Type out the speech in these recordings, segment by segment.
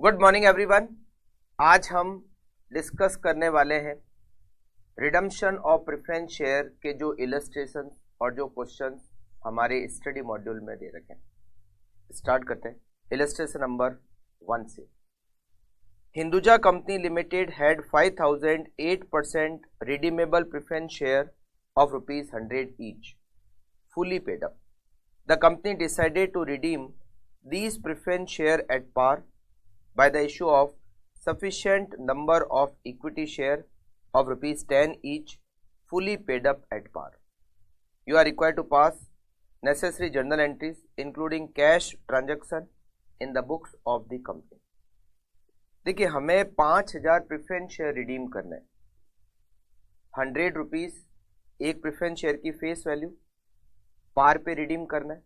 Good morning everyone. आज हम discuss करने वाले हैं रिडम्पशन ऑफ प्रेफरेंस शेयर के जो इलस्ट्रेशन और जो क्वेश्चन हमारे स्टडी मॉड्यूल में दे रखे हैं। स्टार्ट करते हैं इलस्ट्रेशन नंबर 1 से। Hinduja company limited had 5008% redeemable preference share of ₹100 each fully paid up. The company decided to redeem these preference share at par by the issue of sufficient number of equity share of ₹10 each fully paid up at par. You are required to pass necessary journal entries including cash transaction in the books of the company. देखिए, हमें 5000 preference share redeem करना है। ₹100 एक preference share की face value पार पे redeem करना है।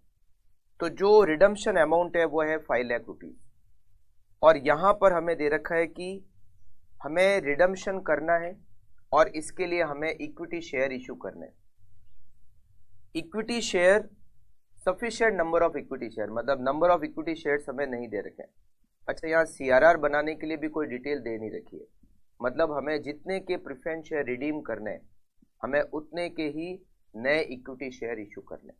तो जो रिडम्पशन अमाउंट है वो है 5 लाख रुपीज। और यहाँ पर हमें दे रखा है कि हमें रिडम्पशन करना है और इसके लिए हमें इक्विटी शेयर इशू करना है। Equity share sufficient number of equity share, मतलब नंबर ऑफ इक्विटी शेयर्स हमें नहीं दे रखे हैं। अच्छा, यहाँ CRR बनाने के लिए भी कोई डिटेल दे नहीं रखी है, मतलब हमें जितने के प्रेफरेंस शेयर रिडीम करने हैं हमें उतने के ही नए इक्विटी शेयर इशू करने।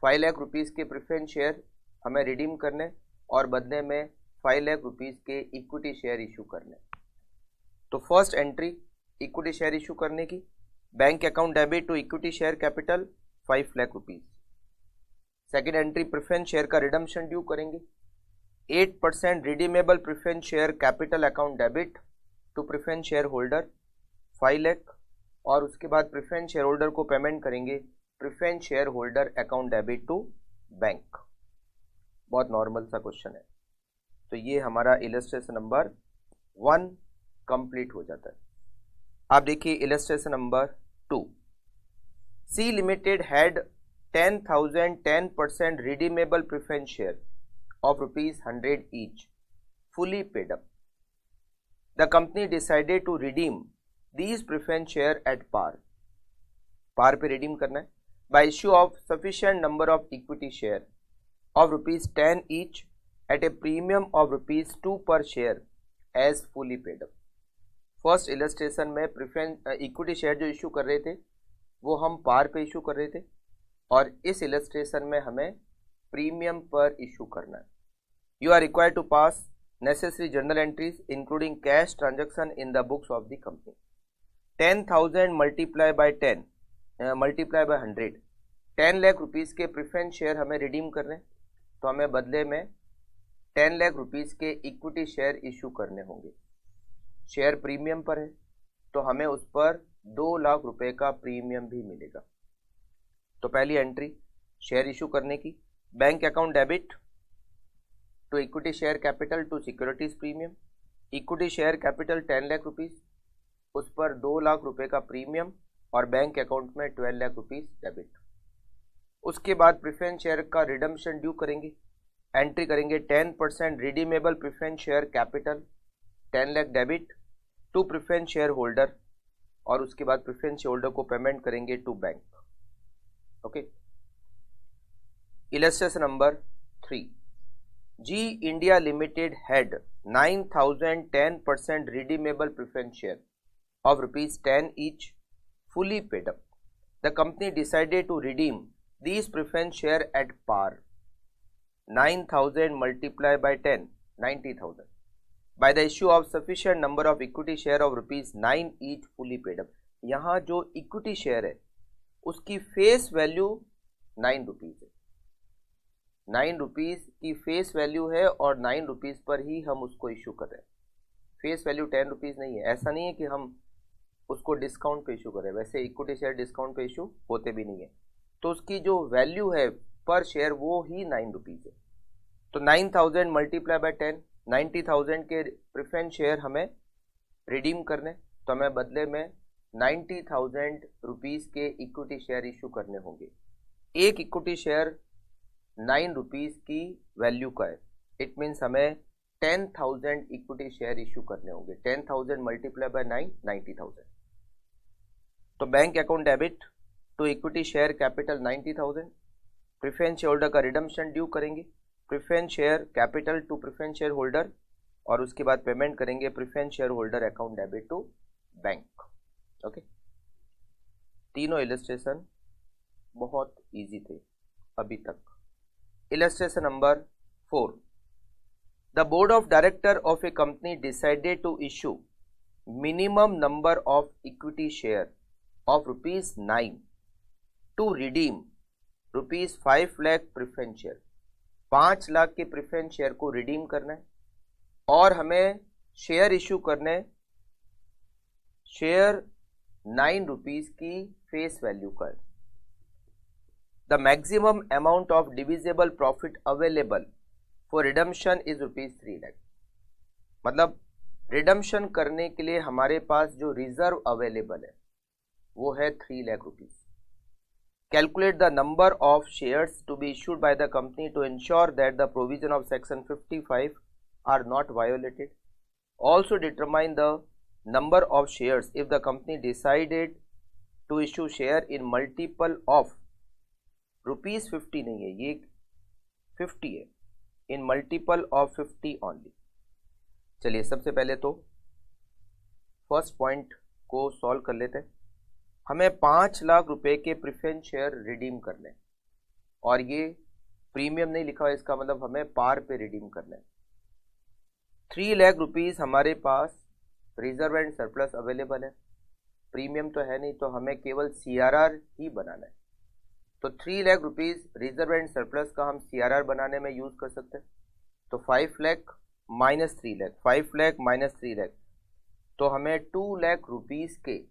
5 लाख रुपीज़ के प्रेफरेंस शेयर हमें रिडीम करने और बदले में 5 लाख रुपीज़ के इक्विटी शेयर इशू करने। तो first entry equity share issue करने की, bank account debit to equity share capital 5 lakh rupees. Second entry preference share का रिडम्पशन ड्यू करेंगे। 8% redeemable preference share capital account debit to preference share holder 5 lakh, और उसके बाद preference share holder को payment करेंगे preference share holder account debit to bank. बहुत normal सा question है। तो ये हमारा इलस्ट्रेशन नंबर 1 कंप्लीट हो जाता है। आप देखिए illustration number 2। C limited had 10,010% redeemable preference share of ₹100 each fully paid up. The company decided to redeem these preference share at par. par पे redeem करना है by issue of sufficient number of equity share of ₹10 each at a premium of ₹2 per share as fully paid up. First illustration में preference equity share जो issue कर रहे थे वो हम पार पे इशू कर रहे थे, और इस इलस्ट्रेशन में हमें प्रीमियम पर इशू करना है। You are required to pass necessary journal entries including cash transaction in the books of the company. 10,000 multiply by 10 multiply by 100, 10 lakh rupees के प्रेफरेंस शेयर हमें रिडीम करने, तो हमें बदले में 10 लाख रुपीज़ के इक्विटी शेयर इशू करने होंगे। शेयर प्रीमियम पर है तो हमें उस पर 2 लाख रुपए का प्रीमियम भी मिलेगा। तो पहली एंट्री शेयर इशू करने की, bank account debit to equity share capital to securities premium. Equity share capital 10 lakh rupees, उस पर 2 लाख रुपए का प्रीमियम और बैंक अकाउंट में 12 लाख रुपीज़ डेबिट। उसके बाद प्रेफरेंस शेयर का रिडम्पशन ड्यू करेंगे। एंट्री करेंगे 10% redeemable preference share capital 10 lakh debit to preference share holder, और उसके बाद प्रेफरेंस शेयर होल्डर को पेमेंट करेंगे to bank. Okay. Illustration number 3। G India Limited had 9,010% redeemable preference share of ₹10 each fully paid up. The company decided to redeem these preference share at par. 9,000 multiplied by 10, 90,000. By the issue of sufficient number of equity share of ₹9 each fully paid up. यहाँ जो equity share है उसकी face value 9 rupees है। 9 rupees की face value है और 9 rupees पर ही हम उसको इशू कर रहे हैं। फेस वैल्यू 10 रुपीज़ नहीं है। ऐसा नहीं है कि हम उसको डिस्काउंट पे इशू कर रहे हैं, वैसे इक्विटी शेयर डिस्काउंट पे इशू होते भी नहीं है। तो उसकी जो वैल्यू है पर शेयर वो ही 9 रुपीज़ है। तो 9,000 मल्टीप्लाई बाय 10, 90,000 के प्रेफरेंस शेयर हमें रिडीम करने, तो हमें बदले में 90,000 रुपीज़ के इक्विटी शेयर इशू करने होंगे। एक इक्विटी शेयर 9 रुपीज़ की वैल्यू का है, इट मीन्स हमें 10,000 इक्विटी शेयर इशू करने होंगे। 10,000 मल्टीप्लाई बाय 9, 90,000। तो bank account debit to equity share capital 90,000, preference share holder का रिडम्पशन ड्यू करेंगे, preference share capital to preference share holder और उसके बाद पेमेंट करेंगे preference share holder account debit to bank. Okay, तीनों इलस्ट्रेशन बहुत easy थे अभी तक। Illustration number 4, the board of director of a company decided to issue minimum number of equity share of ₹9 to redeem ₹5 lakh preference share. 5 lakh के preference share को redeem करना है और हमें शेयर इशू करने, शेयर ₹9 की फेस वैल्यू का। The maximum amount of divisible profit available for redemption is ₹3 lakh. मतलब रिडम्पशन करने के लिए हमारे पास जो रिजर्व अवेलेबल है वो है ₹3 lakh. Calculate the number of shares to be issued by the company to ensure that the provision of section 55 are not violated. Also determine the number of shares if the company decided to issue share in multiple of ₹50 नहीं है, ये 50 है, in multiple of 50 only। चलिए सबसे पहले तो first point को solve कर लेते हैं। हमें 5 लाख रुपए के प्रेफरेंस शेयर रिडीम करने, और ये प्रीमियम नहीं लिखा है, इसका मतलब हमें पार पे रिडीम करना है। ₹3 लाख हमारे पास रिजर्व एंड सरप्लस अवेलेबल है, प्रीमियम तो है नहीं, तो हमें केवल CRR ही बनाना है। तो ₹3 लाख रिजर्व एंड सरप्लस का हम CRR बनाने में यूज कर सकते हैं। तो 5 लाख माइनस 3 लाख, 5 लाख माइनस 3 लाख, तो हमें ₹2 लाख के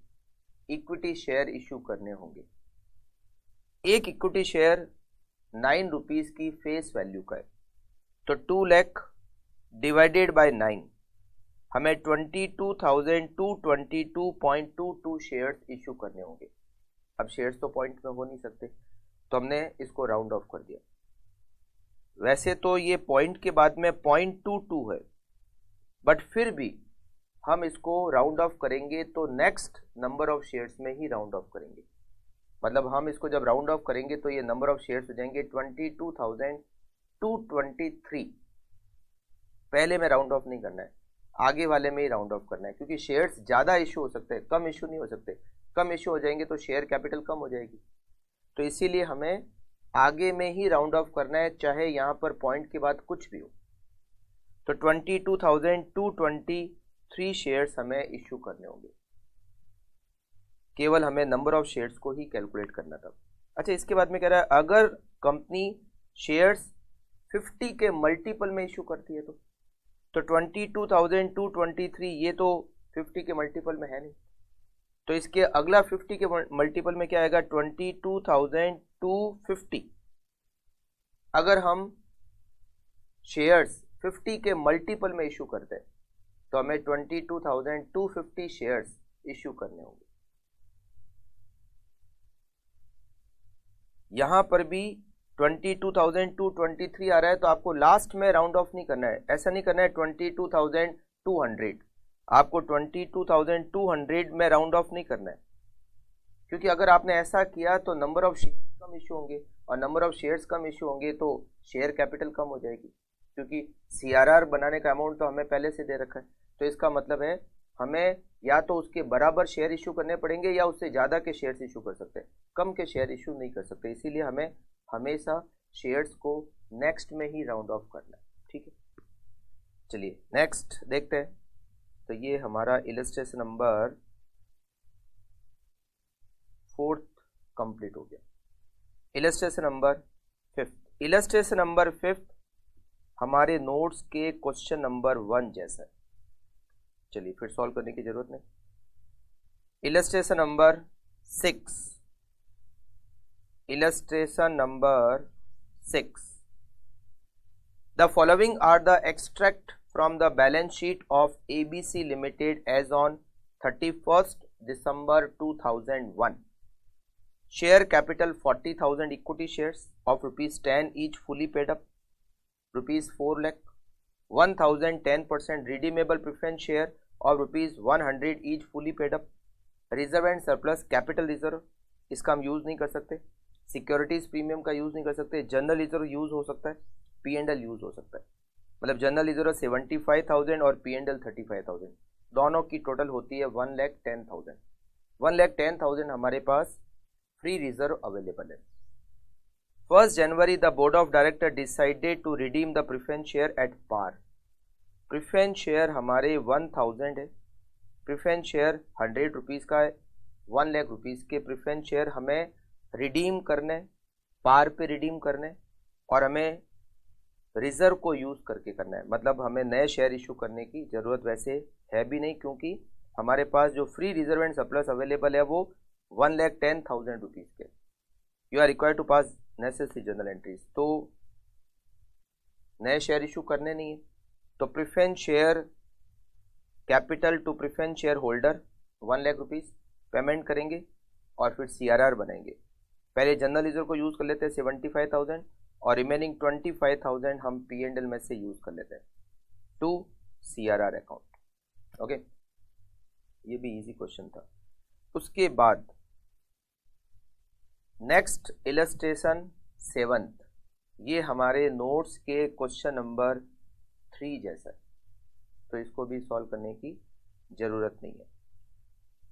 इक्विटी शेयर इशू करने होंगे। एक इक्विटी शेयर ₹9 की फेस वैल्यू का है, तो 2 लाख डिवाइडेड बाय 9, हमें 22,222.22 शेयर्स इशू करने होंगे। अब शेयर्स तो पॉइंट में हो नहीं सकते, तो हमने इसको राउंड ऑफ कर दिया। वैसे तो ये पॉइंट के बाद में 0.22 है, बट फिर भी हम इसको राउंड ऑफ करेंगे तो नेक्स्ट नंबर ऑफ शेयर्स में ही राउंड ऑफ करेंगे। मतलब हम इसको जब राउंड ऑफ करेंगे तो ये नंबर ऑफ शेयर्स हो जाएंगे 22,223। पहले में राउंड ऑफ नहीं करना है, आगे वाले में ही राउंड ऑफ करना है, क्योंकि शेयर्स ज़्यादा इशू हो सकते हैं, कम इशू नहीं हो सकते। कम इशू हो जाएंगे तो शेयर कैपिटल कम हो जाएगी, तो इसीलिए हमें आगे में ही राउंड ऑफ करना है, चाहे यहाँ पर पॉइंट के बाद कुछ भी हो। तो 22,223 शेयर्स हमें इशू करने होंगे। केवल हमें नंबर ऑफ शेयर्स को ही कैलकुलेट करना था। अच्छा, इसके बाद में कह रहा है अगर कंपनी शेयर्स 50 के मल्टीपल में इशू करती है तो 22,223 ये तो 50 के मल्टीपल में है नहीं, तो इसके अगला 50 के मल्टीपल में क्या आएगा 22,250। अगर हम शेयर्स 50 के मल्टीपल में इशू करते हैं तो हमें 22,250 शेयर्स इशू करने होंगे। यहां पर भी 22,223 आ रहा है, तो आपको लास्ट में राउंड ऑफ नहीं करना है, ऐसा नहीं करना है 22,200, आपको 22,200 में राउंड ऑफ नहीं करना है, क्योंकि अगर आपने ऐसा किया तो number of shares come issue होंगे, और number of shares come issue होंगे तो शेयर कैपिटल कम हो जाएगी, क्योंकि CRR बनाने का अमाउंट तो हमें पहले से दे रखा है। तो इसका मतलब है हमें या तो उसके बराबर शेयर इशू करने पड़ेंगे या उससे ज़्यादा के शेयर्स इशू कर सकते हैं, कम के शेयर इशू नहीं कर सकते। इसीलिए हमें हमेशा शेयर्स को नेक्स्ट में ही राउंड ऑफ करना है। ठीक है, चलिए नेक्स्ट देखते हैं। तो ये हमारा इलस्ट्रेशन नंबर 4 कंप्लीट हो गया। इलस्ट्रेशन नंबर 5, इलस्ट्रेशन नंबर 5 हमारे नोट्स के क्वेश्चन नंबर 1 जैसा है। चलिए फिर सॉल्व करने की जरूरत नहीं। Illustration number 6, illustration number 6, the following are the extract from the balance sheet of ABC Limited as on 31st December 2001. Share capital 40,000 equity shares of ₹10 each fully paid up, ₹4 lakh, 1,010% redeemable preference share of ₹100 each fully paid up, reserve and surplus capital reserve, इसका हम use नहीं कर सकते, securities premium का use नहीं कर सकते, general reserve use हो सकता है, P&L यूज हो सकता है। मतलब जनरल रिजर्व 75,000 और P&L 35,000, दोनों की टोटल होती है 1,10,000। 1,10,000 हमारे पास फ्री रिजर्व अवेलेबल है। 1 January the board of director decided to redeem the preference share at par. Preference share हमारे 1,000 है, प्रेफरेंस शेयर 100 रुपीज़ का है, 1 लाख रुपीज़ के प्रेफरेंस शेयर हमें रिडीम करने, पार पे रिडीम करने, और हमें रिजर्व को यूज़ करके करना है। मतलब हमें नए शेयर इशू करने की ज़रूरत वैसे है भी नहीं, क्योंकि हमारे पास जो free reserve and surplus available है वो 1,10,000 रुपीज़ के। You are required to pass necessary general entries, तो नए शेयर इशू करने नहीं है। तो preference share capital to preference share holder 1 lakh rupees payment करेंगे और फिर CRR बनाएंगे। पहले जनरल रिजर्व को यूज़ कर लेते हैं 75,000 और रिमेनिंग 25,000 हम P&L में से यूज़ कर लेते हैं टू CRR अकाउंट। ओके, ये भी इजी क्वेश्चन था। उसके बाद नेक्स्ट इलस्ट्रेशन 7th, ये हमारे नोट्स के क्वेश्चन नंबर 3 जैसा है, तो इसको भी सॉल्व करने की ज़रूरत नहीं है।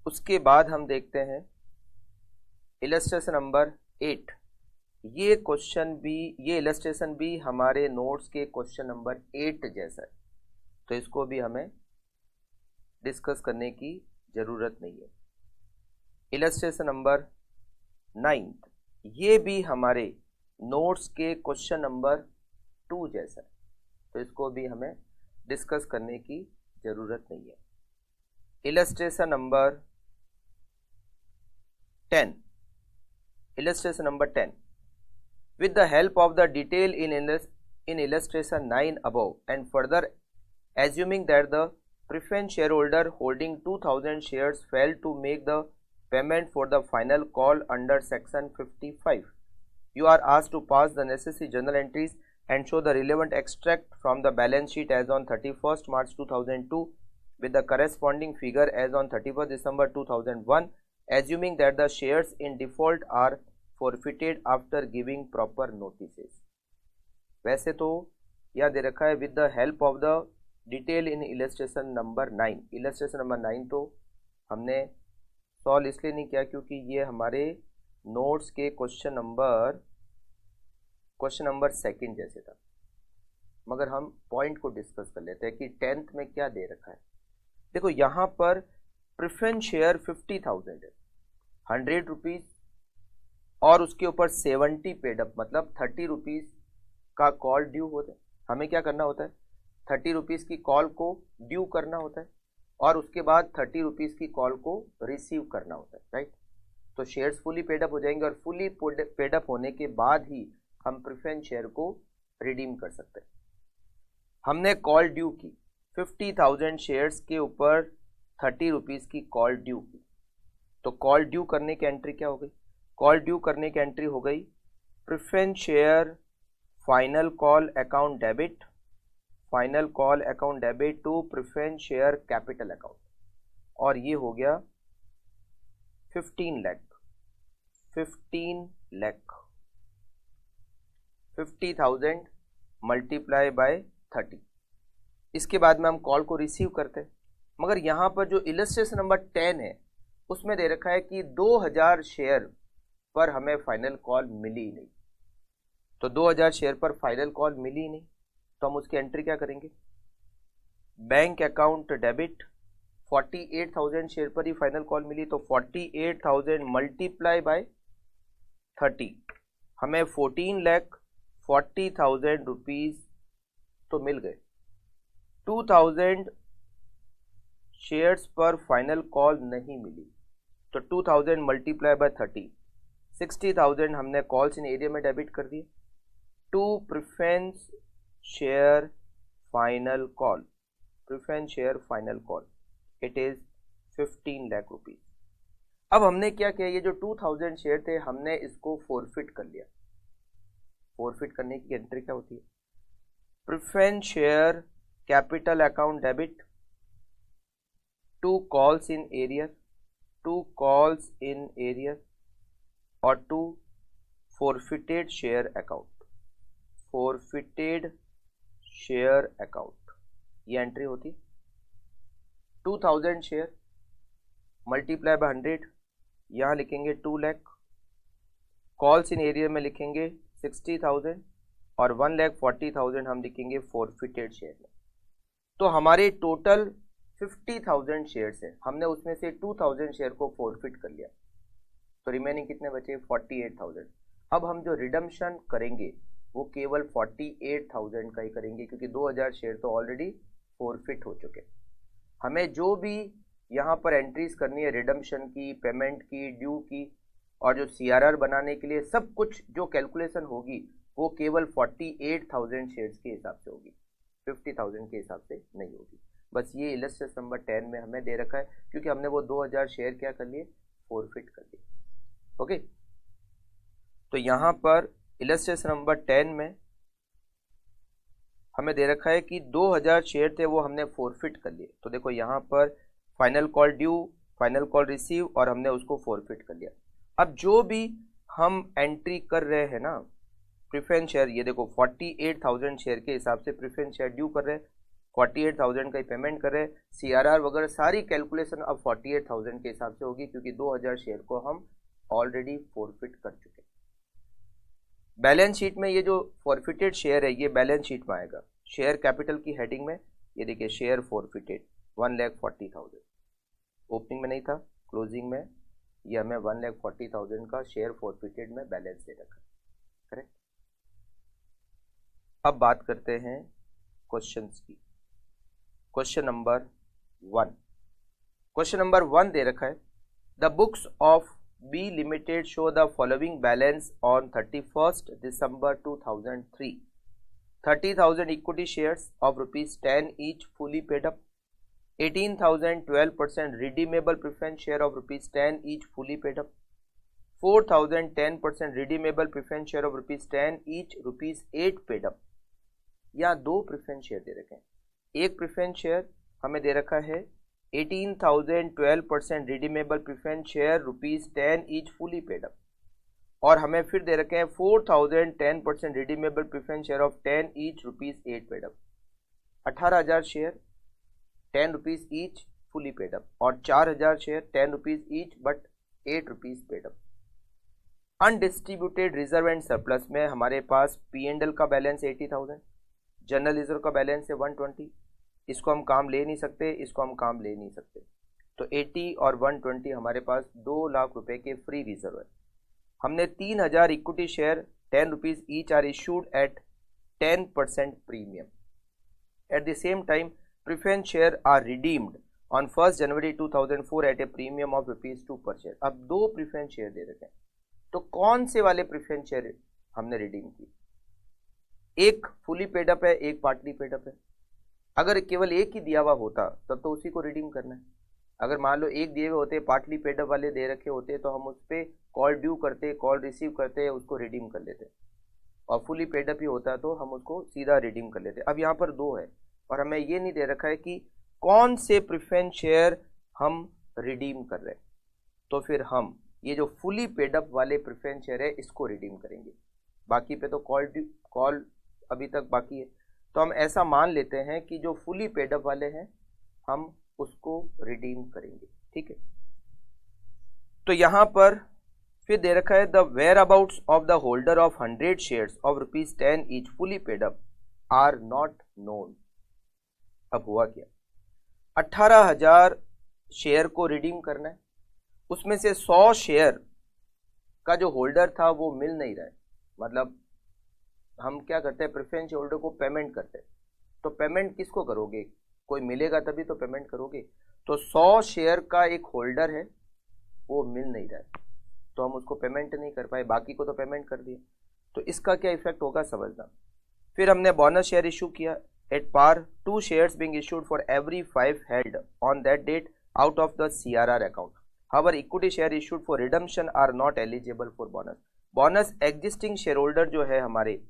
उसके बाद हम देखते हैं इलस्ट्रेशन नंबर 8। ये क्वेश्चन भी, ये इलस्ट्रेशन भी हमारे नोट्स के क्वेश्चन नंबर 8 जैसा है, तो इसको भी हमें डिस्कस करने की ज़रूरत नहीं है। इलस्ट्रेशन नंबर 9th, ये भी हमारे नोट्स के क्वेश्चन नंबर 2 जैसा है, तो इसको भी हमें डिस्कस करने की ज़रूरत नहीं है। Illustration number 10, illustration number 10. With the help of the detail in illustration 9 above and further assuming that the preference shareholder holding 2,000 shares failed to make the payment for the final call under section 55, you are asked to pass the necessary journal entries and show the relevant extract from the balance sheet as on 31st March 2002 with the corresponding figure as on 31st December 2001, assuming that the shares in default are forfeited after giving proper notices। वैसे तो यह दे रखा है with the help of the detail in illustration number 9। illustration number 9 तो हमने solve इसलिए नहीं किया क्योंकि ये हमारे नोट्स के क्वेश्चन नंबर 2 जैसे था, मगर हम पॉइंट को डिस्कस कर लेते हैं कि 10th में क्या दे रखा है। देखो यहाँ पर प्रेफरेंस शेयर 50,000 है, 100 रुपीज़ और उसके ऊपर 70 पेड अप, मतलब 30 रुपीज़ का कॉल ड्यू होता है। हमें क्या करना होता है, 30 रुपीज़ की कॉल को ड्यू करना होता है और उसके बाद 30 रुपीज़ की कॉल को रिसीव करना होता है, राइट। तो शेयर्स फुली पेड अप हो जाएंगे और फुली पेड अप होने के बाद ही हम प्रेफरेंस शेयर को रिडीम कर सकते हैं। हमने कॉल ड्यू की 50,000 शेयर्स के ऊपर 30 रुपीज़ की कॉल ड्यू की, तो कॉल ड्यू करने की एंट्री क्या हो गई, कॉल ड्यू करने की एंट्री हो गई preference share final call account debit, final call account debit to preference share capital account, और ये हो गया 15 लाख। 50,000 multiply by 30। इसके बाद में हम कॉल को रिसीव करते हैं, मगर यहाँ पर जो इलस्ट्रेशन नंबर 10 है उसमें दे रखा है कि 2,000 शेयर पर हमें फाइनल कॉल मिली नहीं। तो 2,000 शेयर पर फाइनल कॉल मिली नहीं, तो हम उसकी एंट्री क्या करेंगे, बैंक अकाउंट डेबिट 48,000 शेयर पर ही फाइनल कॉल मिली, तो 48,000 मल्टीप्लाई बाय 30, हमें 14,40,000 रुपीज़ तो मिल गए। 2,000 शेयर्स पर फाइनल कॉल नहीं मिली, तो 2,000 मल्टीप्लाई बाय 30, 60,000 हमने कॉल्स इन एरिया में डेबिट कर दिए to preference share final call, preference share final call, it is 15 lakh rupees. अब हमने क्या किया, ये जो 2,000 शेयर थे हमने इसको फोरफिट कर लिया। फोरफिट करने की एंट्री क्या होती है, preference share capital account debit to calls in arrear, to calls in arrear और to forfeited share account, forfeited share account, ये एंट्री होती। 2000 शेयर मल्टीप्लाई बाय 100, यहाँ लिखेंगे 2 लाख। कॉल्स इन एरिया में लिखेंगे 60,000 और 1,40,000 हम लिखेंगे फॉरफिटेड शेयर में। तो हमारे टोटल 50,000 शेयर्स है, हमने उसमें से 2,000 शेयर को फॉरफिट कर लिया, तो रिमेनिंग कितने बचे? 48,000। अब हम जो रिडम्पशन करेंगे वो केवल 48,000 का ही करेंगे, क्योंकि 2,000 शेयर तो ऑलरेडी फॉरफिट हो चुके। हमें जो भी यहाँ पर एंट्रीज करनी है रिडम्पशन की, पेमेंट की, ड्यू की, और जो CRR बनाने के लिए सब कुछ जो कैलकुलेशन होगी वो केवल 48,000 शेयर्स के हिसाब से होगी, 50,000 के हिसाब से नहीं होगी। बस ये इलस्ट्रेशन नंबर 10 में हमें दे रखा है, क्योंकि हमने वो 2,000 शेयर क्या कर लिए? फॉरफिट कर लिए। ओके, तो यहाँ पर इलस्ट्रेशन नंबर 10 में हमें दे रखा है कि 2,000 शेयर थे वो हमने फॉरफिट कर लिए। तो देखो यहाँ पर final call due, final call receive, और हमने उसको फॉरफिट कर लिया। अब जो भी हम एंट्री कर रहे हैं ना प्रेफरेंस शेयर, ये देखो 48,000 शेयर के हिसाब से प्रेफरेंस शेयर ड्यू कर रहे हैं, 48,000 का ही पेमेंट कर रहे हैं, CRR वगैरह सारी कैलकुलेशन अब 48,000 के हिसाब से होगी, क्योंकि 2,000 शेयर को हम ऑलरेडी फॉरफिट कर चुके। बैलेंस शीट में ये जो फॉरफिटेड शेयर है ये बैलेंस शीट में आएगा, शेयर कैपिटल की हेडिंग में। ये देखिए शेयर फॉरफिटेड 1,40,000, ओपनिंग में नहीं था, क्लोजिंग में ये हमें 1,40,000 का शेयर फॉरफिटेड में बैलेंस दे रखा, करेक्ट। अब बात करते हैं क्वेश्चंस की। क्वेश्चन नंबर 1, क्वेश्चन नंबर 1 दे रखा है, the books of B Limited show the following balance on 31st December 2003. 30,000 equity shares of ₹10 each fully paid up. 18,000 12% redeemable preference share of ₹10 each fully paid up. 4,000 10% redeemable preference share of ₹10 each ₹8 paid up. यहाँ दो preference share दे रखे हैं। एक preference share हमें दे रखा है 18,000 12% redeemable preference share ₹10 each fully paid up, और हमें फिर दे रखे हैं 4,000 10% redeemable preference share of 10 each ₹8 paid up. 18,000 share 10 rupees each fully paid up, और 4,000 share 10 rupees each but 8 rupees paid up. Undistributed reserve and surplus में हमारे पास P&L का balance 80,000, general reserve का बैलेंस है 120। इसको हम काम ले नहीं सकते, इसको हम काम ले नहीं सकते, तो 80 और 120 हमारे पास 2 लाख रुपए के फ्री रिजर्व है। हमने 3,000 equity share 10 rupees each are issued at 10% premium. At the same time preference share are redeemed on 1 January 2004 at a premium of ₹2 per share. अब दो प्रेफरेंस शेयर दे रखे हैं, तो कौन से वाले प्रेफरेंस शेयर हमने रिडीम की? एक फुली पेड अप है, एक पार्टली पेड अप है। अगर केवल एक ही दिया हुआ होता तब तो उसी को रिडीम करना है। अगर मान लो एक दिए हुए होते, पार्टली पेड अप वाले दे रखे होते, तो हम उस पर कॉल ड्यू करते, कॉल रिसीव करते, उसको रिडीम कर लेते, और फुली पेड अप ही होता तो हम उसको सीधा रिडीम कर लेते। अब यहाँ पर दो है और हमें ये नहीं दे रखा है कि कौन से प्रेफरेंस शेयर हम रिडीम कर रहे हैं, तो फिर हम ये जो फुली पेड अप वाले प्रेफरेंस शेयर है इसको रिडीम करेंगे। बाकी पे तो कॉल अभी तक बाकी है, तो हम ऐसा मान लेते हैं कि जो फुली पेड अप वाले हैं हम उसको रिडीम करेंगे, ठीक है। तो यहां पर फिर दे रखा है the whereabouts of the holder of 100 shares of ₹10 each fully paid up are not known. अब हुआ क्या, 18,000 शेयर को रिडीम करना है, उसमें से 100 शेयर का जो होल्डर था वो मिल नहीं रहा है। मतलब हम क्या करते हैं, प्रेफरेंस होल्डर को पेमेंट करते हैं, तो पेमेंट किसको करोगे, कोई मिलेगा तभी तो पेमेंट करोगे। तो 100 शेयर का एक होल्डर है वो मिल नहीं रहा है, तो हम उसको पेमेंट नहीं कर पाए, बाकी को तो पेमेंट कर दिया। तो इसका क्या इफेक्ट होगा समझना। फिर हमने बोनस शेयर इशू किया at par, 2 shares being issued for every 5 held on that date out of the CRR account. However equity share issued for redemption are not eligible for bonus. Bonus existing share holder जो है हमारे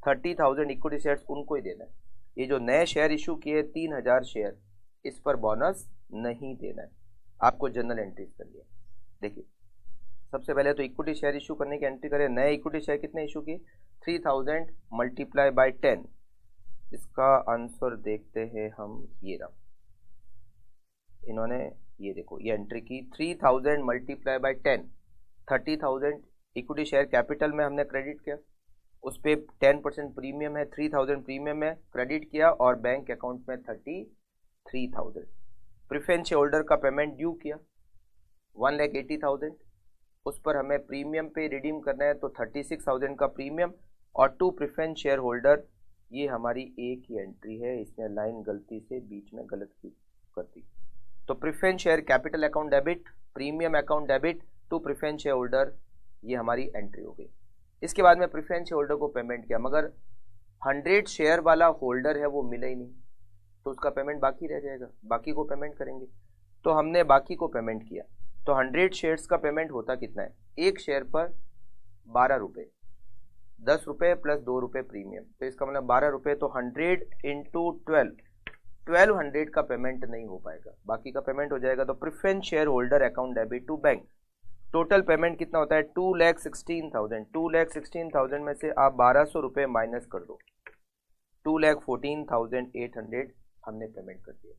30,000 equity shares उनको ही देना है। ये जो नए share issue किए 3,000 शेयर, इस पर बोनस नहीं देना है, आपको जनरल एंट्रीज कर लिया। देखिए सबसे पहले तो इक्विटी शेयर इशू करने की एंट्री करें। नए इक्विटी शेयर कितने इशू किए, 3,000 मल्टीप्लाई बाय 10, इसका आंसर देखते हैं हम। ये रहा, इन्होंने ये देखो ये एंट्री की 3000 multiply by 10, 30,000 equity share capital में हमने क्रेडिट किया, उस पर 10% प्रीमियम है, 3000 प्रीमियम में क्रेडिट किया और बैंक अकाउंट में 33,000। प्रेफरेंस शेयर होल्डर का पेमेंट ड्यू किया 1,80,000, उस पर हमें प्रीमियम पे रिडीम करना है तो 36,000 का प्रीमियम और 2 प्रेफरेंस शेयर होल्डर। ये हमारी एक ही एंट्री है, इसने लाइन गलती से बीच में गलत की कर दी। तो preference share capital account debit, premium account debit, 2 preference share holder, ये हमारी एंट्री हो गई। इसके बाद में प्रेफरेंस शेयर होल्डर को पेमेंट किया, मगर 100 शेयर वाला होल्डर है वो मिला ही नहीं, तो उसका पेमेंट बाकी रह जाएगा, बाकी को पेमेंट करेंगे। तो हमने बाकी को पेमेंट किया, तो 100 शेयर्स का पेमेंट होता कितना है, एक शेयर पर 12 रुपये, 10 रुपये प्लस 2 रुपये प्रीमियम, तो इसका मतलब 12 रुपये। तो 100 इंटू 1200 का पेमेंट नहीं हो पाएगा, बाकी का पेमेंट हो जाएगा। तो preference share holder account debit to bank, total payment कितना होता है 2,16,000। 2,16,000 में से आप 1200 रुपये माइनस कर दो, 2,14,800 हमने पेमेंट कर दिया।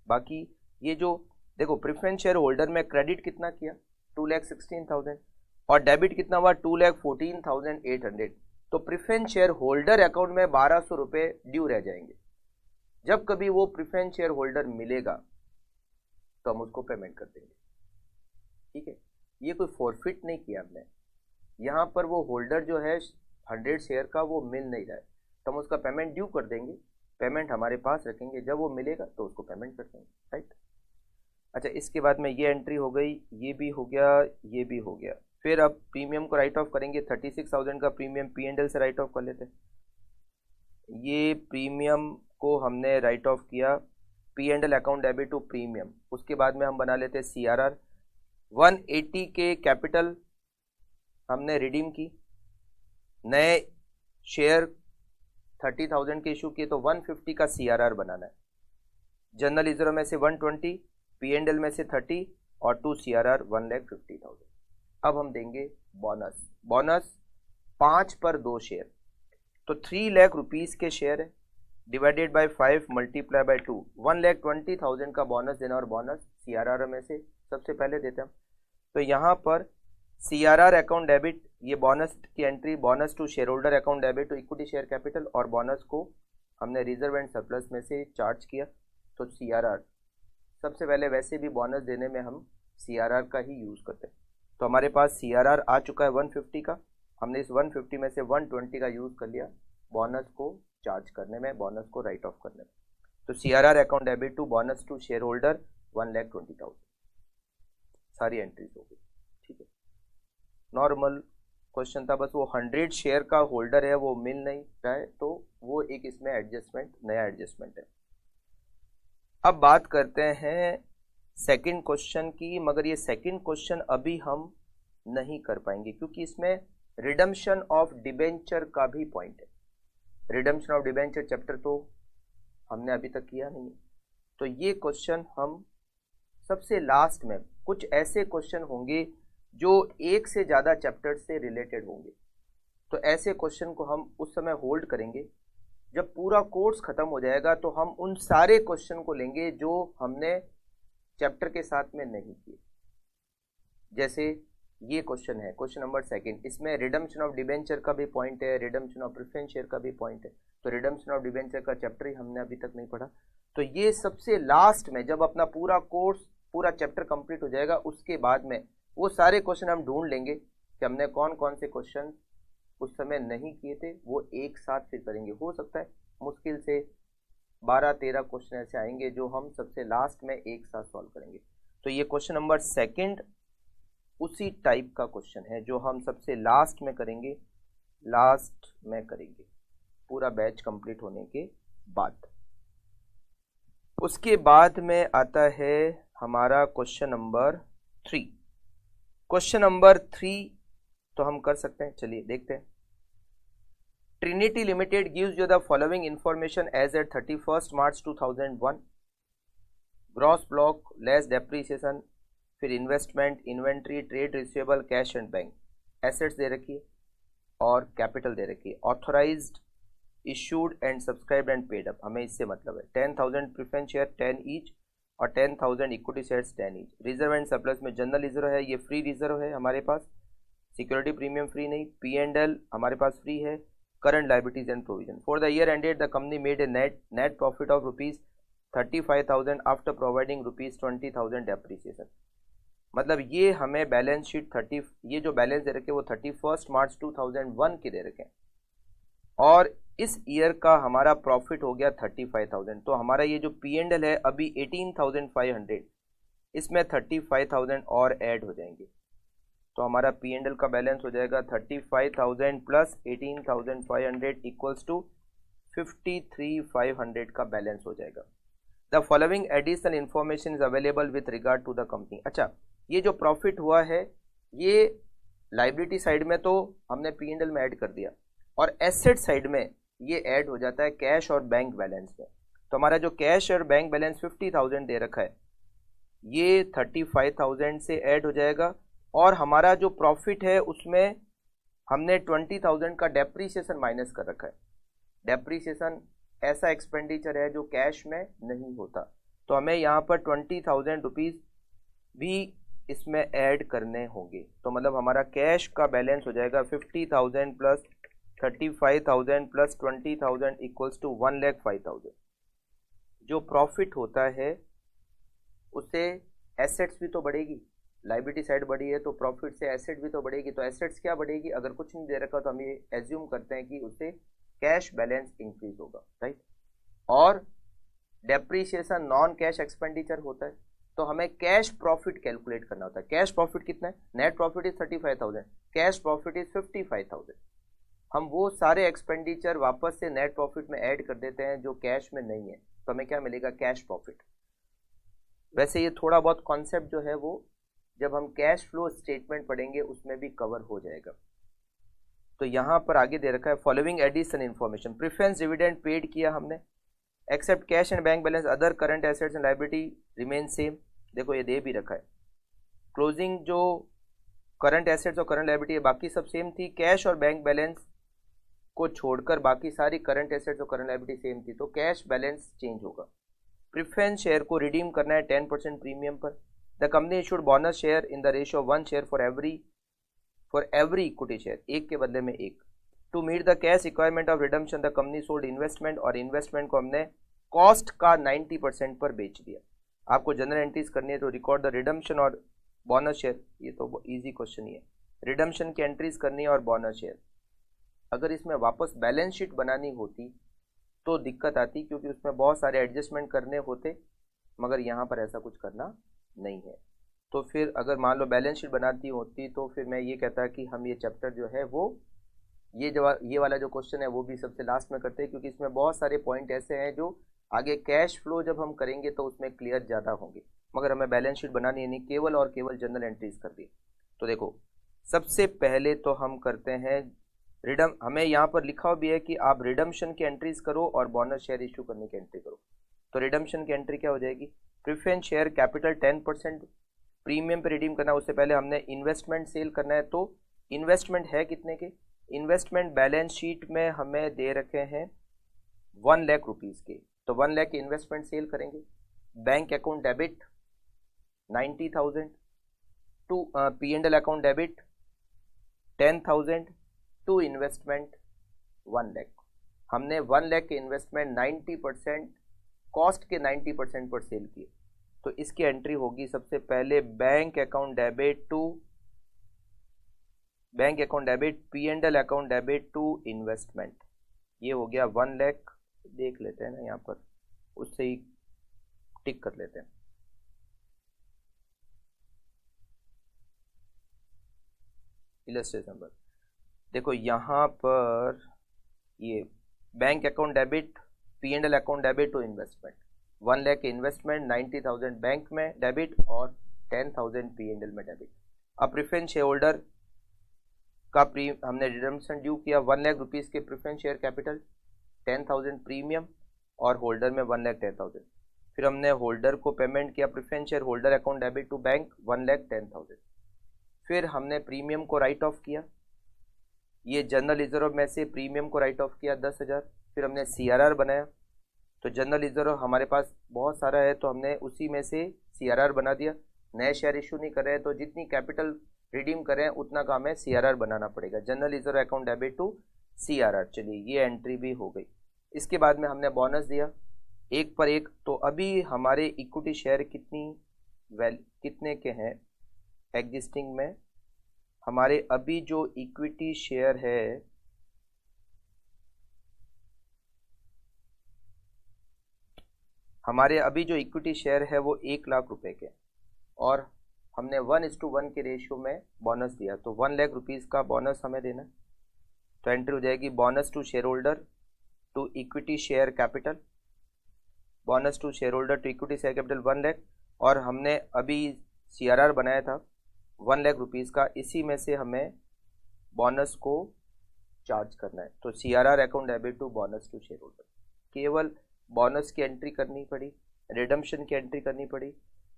बाकी ये जो देखो प्रेफरेंस शेयर होल्डर में क्रेडिट कितना किया 2,16,000 और डेबिट कितना हुआ 2,14,800। तो प्रेफरेंस शेयर होल्डर अकाउंट में 1200 रुपये ड्यू रह जाएंगे। जब कभी वो प्रेफरेंस शेयर होल्डर मिलेगा तो हम उसको पेमेंट कर देंगे, ठीक है। ये कोई फॉरफिट नहीं किया हमने, यहाँ पर वो होल्डर जो है 100 शेयर का वो मिल नहीं रहा है, तो हम उसका पेमेंट ड्यू कर देंगे, पेमेंट हमारे पास रखेंगे, जब वो मिलेगा तो उसको पेमेंट कर देंगे, राइट। अच्छा, इसके बाद में ये एंट्री हो गई, ये भी हो गया, ये भी हो गया। फिर अब प्रीमियम को राइट ऑफ करेंगे, 36,000 का प्रीमियम P&L से राइट ऑफ कर लेते हैं। ये प्रीमियम को हमने राइट ऑफ किया P&L account debit to premium. उसके बाद में हम बना लेते हैं CRR। 180 के कैपिटल हमने रिडीम की, नए शेयर 30,000 के इशू किए, तो 150 का CRR बनाना है। जनरल रिजर्व में से 120, P&L में से 30 और 2 CRR 1,50,000। अब हम देंगे बोनस। बोनस 5 पर 2 शेयर, तो 3 लाख रुपीज़ के शेयर है, डिवाइडेड बाय 5 मल्टीप्लाई बाय 2, 1,20,000 का बोनस देना। और बोनस CRR में से सबसे पहले देते हैं। तो यहाँ पर CRR अकाउंट डेबिट, ये बोनस की entry, bonus to share holder account debit to equity share capital, और बोनस को हमने रिजर्व एंड सरप्लस में से चार्ज किया। तो CRR सबसे पहले, वैसे भी बोनस देने में हम CRR का ही यूज़ करते हैं, तो हमारे पास CRR आ चुका है 150 का। हमने इस 150 में से 120 का यूज़ कर लिया बोनस को चार्ज करने में, बोनस को राइट ऑफ करने में। तो CRR account debit to bonus to share holder 1,20,000, सारी एंट्रीज हो गई, ठीक है। नॉर्मल क्वेश्चन था, बस वो 100 शेयर का होल्डर है वो मिल नहीं रहा है, तो वो एक इसमें एडजस्टमेंट, नया एडजस्टमेंट है। अब बात करते हैं सेकंड क्वेश्चन की, मगर ये सेकंड क्वेश्चन अभी हम नहीं कर पाएंगे क्योंकि इसमें रिडम्पशन ऑफ डिबेंचर का भी पॉइंट है। रिडम्पशन ऑफ डिबेंचर चैप्टर तो हमने अभी तक किया नहीं, तो ये क्वेश्चन हम सबसे लास्ट में, कुछ ऐसे क्वेश्चन होंगे जो एक से ज़्यादा चैप्टर से रिलेटेड होंगे, तो ऐसे क्वेश्चन को हम उस समय होल्ड करेंगे जब पूरा कोर्स खत्म हो जाएगा, तो हम उन सारे क्वेश्चन को लेंगे जो हमने चैप्टर के साथ में नहीं किए। जैसे ये क्वेश्चन है, क्वेश्चन नंबर 2, इसमें रिडम्पशन ऑफ डिबेंचर का भी पॉइंट है, रिडम्पशन ऑफ प्रेफरेंस शेयर का भी पॉइंट है, तो रिडम्पशन ऑफ डिबेंचर का चैप्टर ही हमने अभी तक नहीं पढ़ा। तो ये सबसे लास्ट में, जब अपना पूरा कोर्स, पूरा चैप्टर कंप्लीट हो जाएगा, उसके बाद में वो सारे क्वेश्चन हम ढूंढ लेंगे कि हमने कौन कौन से क्वेश्चन उस समय नहीं किए थे, वो एक साथ फिर करेंगे। हो सकता है मुश्किल से 12-13 क्वेश्चन ऐसे आएंगे जो हम सबसे लास्ट में एक साथ सॉल्व करेंगे। तो ये क्वेश्चन नंबर 2 उसी टाइप का क्वेश्चन है जो हम सबसे लास्ट में करेंगे, लास्ट में करेंगे पूरा बैच कंप्लीट होने के बाद। उसके बाद में आता है हमारा क्वेश्चन नंबर 3। क्वेश्चन नंबर 3 तो हम कर सकते हैं, चलिए देखते हैं। Trinity Limited gives you the following information as at 31 March 2001। Gross block, less depreciation, फिर investment, inventory, trade receivable, cash and bank, assets दे रखी है और कैपिटल दे रखी है। Authorised issued and subscribe and paid up, हमें इससे मतलब है 10,000 प्रेफरेंस शेयर 10 ईच और 10,000 equity shares 10 each. Reserve and surplus में जनरल रिजर्व है, ये फ्री रिजर्व है हमारे पास, सिक्योरिटी प्रीमियम फ्री नहीं, P&L हमारे पास फ्री है, current liabilities and provision. For the year ended the company made a net profit of ₹35,000 after providing ₹20,000 depreciation. मतलब ये हमें बैलेंस शीट 30, ये जो बैलेंस दे रखे वो 31 मार्च 2001 के दे रखे हैं, और इस ईयर का हमारा प्रॉफिट हो गया 35,000। तो हमारा ये जो P&L है अभी 18,500, इसमें 35,000 और ऐड हो जाएंगे, तो हमारा P&L का बैलेंस हो जाएगा 35,000 प्लस 18,500 इक्वल्स टू 53,500 का बैलेंस हो जाएगा। The following additional information is available with regard to the company. अच्छा, ये जो प्रॉफिट हुआ है ये लाइबिलिटी साइड में तो हमने P&L में ऐड कर दिया, और एसेट साइड में ये ऐड हो जाता है कैश और बैंक बैलेंस में। तो हमारा जो कैश और बैंक बैलेंस 50,000 दे रखा है ये 35,000 से ऐड हो जाएगा, और हमारा जो प्रॉफिट है उसमें हमने 20,000 का डेप्रीसिएशन माइनस कर रखा है। डेप्रीसिएशन ऐसा एक्सपेंडिचर है जो कैश में नहीं होता, तो हमें यहाँ पर 20,000 रुपीज़ भी इसमें ऐड करने होंगे। तो मतलब हमारा कैश का बैलेंस हो जाएगा 50,000 प्लस 35,000 प्लस 20,000 इक्वल्स टू 1,05,000। जो प्रॉफिट होता है उससे एसेट्स भी तो बढ़ेगी, लाइबिलिटी साइड बढ़ी है तो प्रॉफिट से एसेट भी तो बढ़ेगी, तो एसेट्स क्या बढ़ेगी, अगर कुछ नहीं दे रखा तो हम ये एज्यूम करते हैं कि उससे कैश बैलेंस इंक्रीज होगा, राइट। और डेप्रीसिएशन नॉन कैश एक्सपेंडिचर होता है, तो हमें कैश प्रॉफिट कैलकुलेट करना होता है। कैश प्रॉफिट कितना है, net profit is 35,000, cash profit is 55,000। हम वो सारे एक्सपेंडिचर वापस से नेट प्रॉफिट में ऐड कर देते हैं जो कैश में नहीं है, तो हमें क्या मिलेगा, कैश प्रॉफिट। वैसे ये थोड़ा बहुत कॉन्सेप्ट जो है वो जब हम कैश फ्लो स्टेटमेंट पढ़ेंगे उसमें भी कवर हो जाएगा। तो यहाँ पर आगे दे रखा है following additional information. Preference dividend paid किया हमने, except cash and bank balance other current assets and liability remain same. देखो ये दे भी रखा है, क्लोजिंग जो करंट एसेट्स और करंट लायबिलिटी है बाकी सब सेम थी, कैश और बैंक बैलेंस को छोड़कर बाकी सारी करंट एसेट्स और करंट लायबिलिटी सेम थी, तो कैश बैलेंस चेंज होगा। प्रेफरेंस शेयर को रिडीम करना है 10% प्रीमियम पर। The company issued bonus share in the ratio of 1 share for every equity share, एक के बदले में एक। To meet the cash requirement of redemption the company sold investment, और इन्वेस्टमेंट को हमने कॉस्ट का 90% पर बेच दिया। आपको जनरल एंट्रीज करनी है तो रिकॉर्ड द रिडम्पशन और बोनस शेयर, ये तो इजी क्वेश्चन ही है, रिडम्पशन की एंट्रीज करनी है और बोनस शेयर। अगर इसमें वापस बैलेंस शीट बनानी होती तो दिक्कत आती, क्योंकि उसमें बहुत सारे एडजस्टमेंट करने होते, मगर यहाँ पर ऐसा कुछ करना नहीं है। तो फिर अगर मान लो बैलेंस शीट बनाती होती तो फिर मैं ये कहता कि हम ये चैप्टर जो है वो ये वाला जो क्वेश्चन है वो भी सबसे लास्ट में करते हैं, क्योंकि इसमें बहुत सारे पॉइंट ऐसे हैं जो आगे कैश फ्लो जब हम करेंगे तो उसमें क्लियर ज़्यादा होंगे, मगर हमें बैलेंस शीट बनानी है नहीं, केवल और केवल जनरल एंट्रीज कर दी। तो देखो सबसे पहले तो हम करते हैं हमें यहाँ पर लिखा भी है कि आप रिडम्पशन की एंट्रीज करो और बोनस शेयर इशू करने की एंट्री करो। तो रिडम्पशन की एंट्री क्या हो जाएगी, प्रेफरेंस शेयर कैपिटल 10% प्रीमियम पे रिडीम करना है, उससे पहले हमने इन्वेस्टमेंट सेल करना है। तो इन्वेस्टमेंट है कितने के, इन्वेस्टमेंट बैलेंस शीट में हमें दे रखे हैं 1 लाख रुपीज़ के, तो 1 लाख इन्वेस्टमेंट सेल करेंगे। Bank account debit 90,000 to P&L account debit 10,000 to investment 1 lakh. हमने 1 लाख के इन्वेस्टमेंट 90% कॉस्ट के 90% पर सेल किए, तो इसकी एंट्री होगी सबसे पहले bank account debit P&L account debit to investment. ये हो गया 1 लाख, देख लेते हैं ना यहाँ पर, उससे ही टिक कर लेते हैं। इलस्ट्रेशन पर देखो यहाँ पर ये bank account debit P&L account debit to investment, 1 lakh investment, 90,000 bank में डेबिट और 10,000 P&L में डेबिट। अब प्रेफरेंस शेयर होल्डर का हमने रिडम्पशन ड्यू किया 1 लाख रुपीज़ के प्रेफरेंस शेयर कैपिटल, 10,000 प्रीमियम और होल्डर में 1,10,000। फिर हमने होल्डर को पेमेंट किया preference share holder account debit to bank 1,10,000। फिर हमने प्रीमियम को राइट ऑफ किया, ये जनरल रिजर्व में से प्रीमियम को राइट ऑफ किया 10,000। फिर हमने CRR बनाया, तो जनरल रिजर्व हमारे पास बहुत सारा है तो हमने उसी में से CRR बना दिया। नए शेयर इशू नहीं कर रहे हैं तो जितनी कैपिटल रिडीम कर रहे हैं उतना का हमें CRR बनाना पड़ेगा। General reserve account debit to CRR, चलिए ये एंट्री भी हो गई। इसके बाद में हमने बोनस दिया एक पर एक, तो अभी हमारे इक्विटी शेयर कितने के हैं एग्जिस्टिंग में। हमारे अभी जो इक्विटी शेयर है वो 1 लाख रुपए के, और हमने 1:1 के रेशियो में बोनस दिया, तो 1 लाख रुपीज़ का बोनस हमें देना है। तो एंट्री हो जाएगी bonus to share holder to equity share capital, bonus to share holder to equity share capital 1 lakh, और हमने अभी CRR बनाया था 1 लाख रुपीज़ का, इसी में से हमें बोनस को चार्ज करना है। तो CRR account debit to bonus to share holder, केवल बोनस की एंट्री करनी पड़ी, रिडम्पशन की एंट्री करनी पड़ी,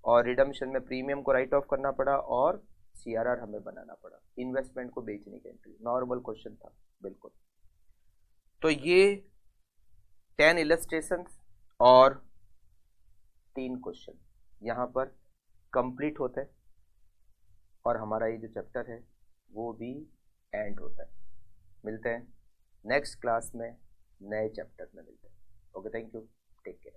और रिडम्पशन में प्रीमियम को राइट ऑफ करना पड़ा, और CRR हमें बनाना पड़ा, इन्वेस्टमेंट को बेचने की एंट्री। नॉर्मल क्वेश्चन था बिल्कुल। तो ये 10 इलस्ट्रेशंस और 3 क्वेश्चन यहाँ पर कंप्लीट होता है, और हमारा ये जो चैप्टर है वो भी एंड होता है। मिलते हैं नेक्स्ट क्लास में, नए चैप्टर में मिलते हैं। Okay, thank you, take care.